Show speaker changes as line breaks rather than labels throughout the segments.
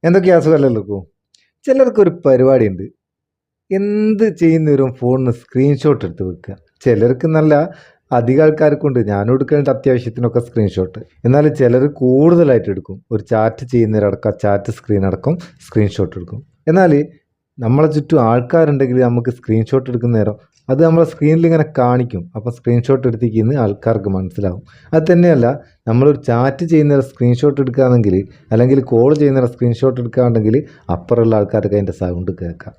എന്തൊക്കെയാ അസുഖമല്ലല്ലോ. ചിലർക്കൊരു പരിപാടിയുണ്ട്. എന്ത് ചെയ്യുന്നവരും ഫോണിന് സ്ക്രീൻഷോട്ട് എടുത്ത് വെക്കുക. ചിലർക്ക് നല്ല അധികം ആൾക്കാർക്കുണ്ട്. ഞാനും എടുക്കേണ്ട അത്യാവശ്യത്തിനൊക്കെ സ്ക്രീൻഷോട്ട്. എന്നാൽ ചിലർ കൂടുതലായിട്ട് എടുക്കും. ഒരു ചാറ്റ് ചെയ്യുന്നവരടക്കം ചാറ്റ് സ്ക്രീൻ അടക്കം സ്ക്രീൻഷോട്ട് എടുക്കും. എന്നാൽ നമ്മളെ ചുറ്റും ആൾക്കാരുണ്ടെങ്കിൽ നമുക്ക് സ്ക്രീൻഷോട്ട് എടുക്കുന്ന നേരം അത് നമ്മളെ സ്ക്രീനിൽ ഇങ്ങനെ കാണിക്കും. അപ്പോൾ സ്ക്രീൻഷോട്ട് എടുത്തിരിക്കുന്ന ആൾക്കാർക്ക് മനസ്സിലാവും. അത് തന്നെയല്ല, നമ്മളൊരു ചാറ്റ് ചെയ്യുന്ന സ്ക്രീൻഷോട്ട് എടുക്കുകയാണെങ്കിൽ അല്ലെങ്കിൽ കോൾ ചെയ്യുന്ന സ്ക്രീൻഷോട്ട് എടുക്കുകയാണെങ്കിൽ അപ്പുറമുള്ള ആൾക്കാർക്ക് അതിൻ്റെ സൗണ്ട് കേൾക്കാം.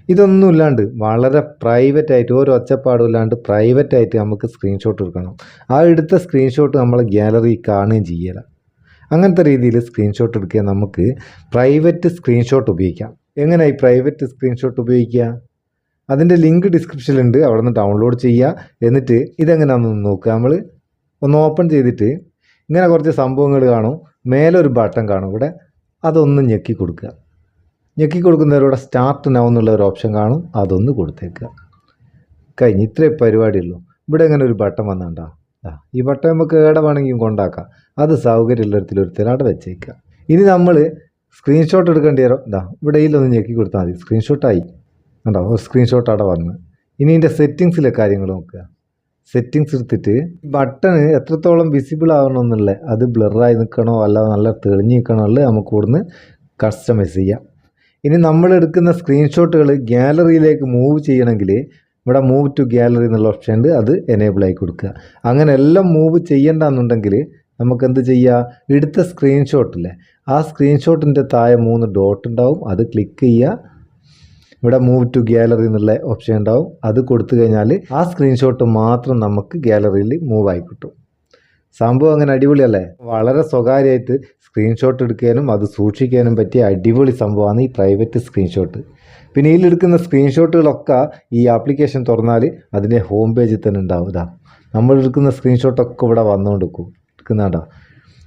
ഇതൊന്നും ഇല്ലാണ്ട് വളരെ പ്രൈവറ്റായിട്ട് ഒരു ഒച്ചപ്പാടും ഇല്ലാണ്ട് പ്രൈവറ്റായിട്ട് നമുക്ക് സ്ക്രീൻഷോട്ട് എടുക്കണം. ആ എടുത്ത സ്ക്രീൻഷോട്ട് നമ്മൾ ഗ്യാലറി കാണുകയും ചെയ്യല. അങ്ങനത്തെ രീതിയിൽ സ്ക്രീൻഷോട്ട് എടുക്കുക നമുക്ക് പ്രൈവറ്റ് സ്ക്രീൻഷോട്ട് ഉപയോഗിക്കാം. എങ്ങനെ ഈ പ്രൈവറ്റ് സ്ക്രീൻഷോട്ട് ഉപയോഗിക്കുക? അതിൻ്റെ ലിങ്ക് ഡിസ്ക്രിപ്ഷനിലുണ്ട്, അവിടെ നിന്ന് ഡൗൺലോഡ് ചെയ്യുക. എന്നിട്ട് ഇതെങ്ങനെയാണെന്ന് നോക്കുക. നമ്മൾ ഒന്ന് ഓപ്പൺ ചെയ്തിട്ട് ഇങ്ങനെ കുറച്ച് സംഭവങ്ങൾ കാണും. മേലെ ഒരു ബട്ടൺ കാണും, ഇവിടെ അതൊന്ന് ഞെക്കി കൊടുക്കുക. ഞെക്കി കൊടുക്കുന്നവരോടെ സ്റ്റാർട്ട് നൗ എന്നുള്ള ഒരു ഓപ്ഷൻ കാണും, അതൊന്ന് കൊടുത്തേക്കുക. കഴിഞ്ഞ് ഇത്രേ പരിപാടിയുള്ളൂ. ഇവിടെ ഇങ്ങനെ ഒരു ബട്ടൺ വന്നാണ്ടാ, ഈ ബട്ടൺ നമുക്ക് എവിടെ വേണമെങ്കിലും കൊണ്ടാക്കാം. അത് സൗകര്യമുള്ളിടത്തിൽ അവിടെ വെച്ചേക്കുക. ഇനി നമ്മൾ സ്ക്രീൻഷോട്ട് എടുക്കേണ്ടി വരും. ഇവിടെ ഇതിലൊന്ന് ഞെക്കി കൊടുത്താൽ മതി, സ്ക്രീൻഷോട്ടായി. കണ്ടോ, ഒരു സ്ക്രീൻഷോട്ട് അവിടെ വന്ന്. ഇനി ഇതിൻ്റെ സെറ്റിങ്സിലെ കാര്യങ്ങൾ നോക്കുക. സെറ്റിങ്സ് എടുത്തിട്ട് ബട്ടൺ എത്രത്തോളം വിസിബിൾ ആവണമെന്നുള്ള, അത് ബ്ലറായി നിൽക്കണോ അല്ല നല്ല തെളിഞ്ഞ് നിൽക്കണോ ഉള്ളത് നമുക്ക് ഇവിടുന്ന് കസ്റ്റമൈസ് ചെയ്യാം. ഇനി നമ്മൾ എടുക്കുന്ന സ്ക്രീൻഷോട്ടുകൾ ഗ്യാലറിയിലേക്ക് മൂവ് ചെയ്യണമെങ്കിൽ ഇവിടെ മൂവ് ടു ഗ്യാലറി എന്നുള്ള ഓപ്ഷൻ ഉണ്ട്, അത് എനേബിൾ ആയി കൊടുക്കുക. അങ്ങനെ എല്ലാം മൂവ് ചെയ്യണ്ടെന്നുണ്ടെങ്കിൽ നമുക്ക് എന്ത് ചെയ്യുക? എടുത്ത സ്ക്രീൻഷോട്ടില്ലേ, ആ സ്ക്രീൻഷോട്ടിൻ്റെ താഴെ 3 ഡോട്ട് ഉണ്ടാവും, അത് ക്ലിക്ക് ചെയ്യുക. ഇവിടെ മൂവ് ടു ഗ്യാലറി എന്നുള്ള ഓപ്ഷൻ ഉണ്ടാവും, അത് കൊടുത്തു കഴിഞ്ഞാൽ ആ സ്ക്രീൻഷോട്ട് മാത്രം നമുക്ക് ഗ്യാലറിയിൽ മൂവ് ആയി കിട്ടും. സംഭവം അങ്ങനെ അടിപൊളിയല്ലേ? വളരെ സ്വകാര്യമായിട്ട് സ്ക്രീൻഷോട്ട് എടുക്കാനും അത് സൂക്ഷിക്കാനും പറ്റിയ അടിപൊളി സംഭവമാണ് ഈ പ്രൈവറ്റ് സ്ക്രീൻഷോട്ട്. പിന്നെ ഇതിലെടുക്കുന്ന സ്ക്രീൻഷോട്ടുകളൊക്കെ ഈ ആപ്ലിക്കേഷൻ തുറന്നാൽ അതിൻ്റെ ഹോം പേജിൽ തന്നെ ഉണ്ടാവും. നമ്മൾ എടുക്കുന്ന സ്ക്രീൻഷോട്ടൊക്കെ ഇവിടെ വന്നുകൊണ്ടിരിക്കും.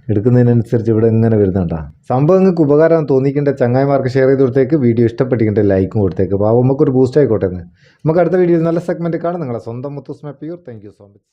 എടുക്കുന്നതിനനുസരിച്ച് ഇവിടെ ഇങ്ങനെ വരുന്നുണ്ടാ. സംഭവം നിങ്ങൾക്ക് ഉപകാരം തോന്നിക്കേണ്ട ചങ്ങായിമാർക്ക് ഷെയർ ചെയ്ത് കൊടുത്തേക്ക്. വീഡിയോ ഇഷ്ടപ്പെട്ടിട്ടുണ്ട് ലൈക്കും കൊടുത്തേക്ക്. അപ്പോൾ നമുക്കൊരു ബൂസ്റ്റ് ആയിക്കോട്ടെ. നമുക്ക് അടുത്ത വീഡിയോയിൽ നല്ല സെഗ്മെൻറ്റ് കാണാം. നിങ്ങളെ സ്വന്തം Muthoos Meppayur. Thank you so much.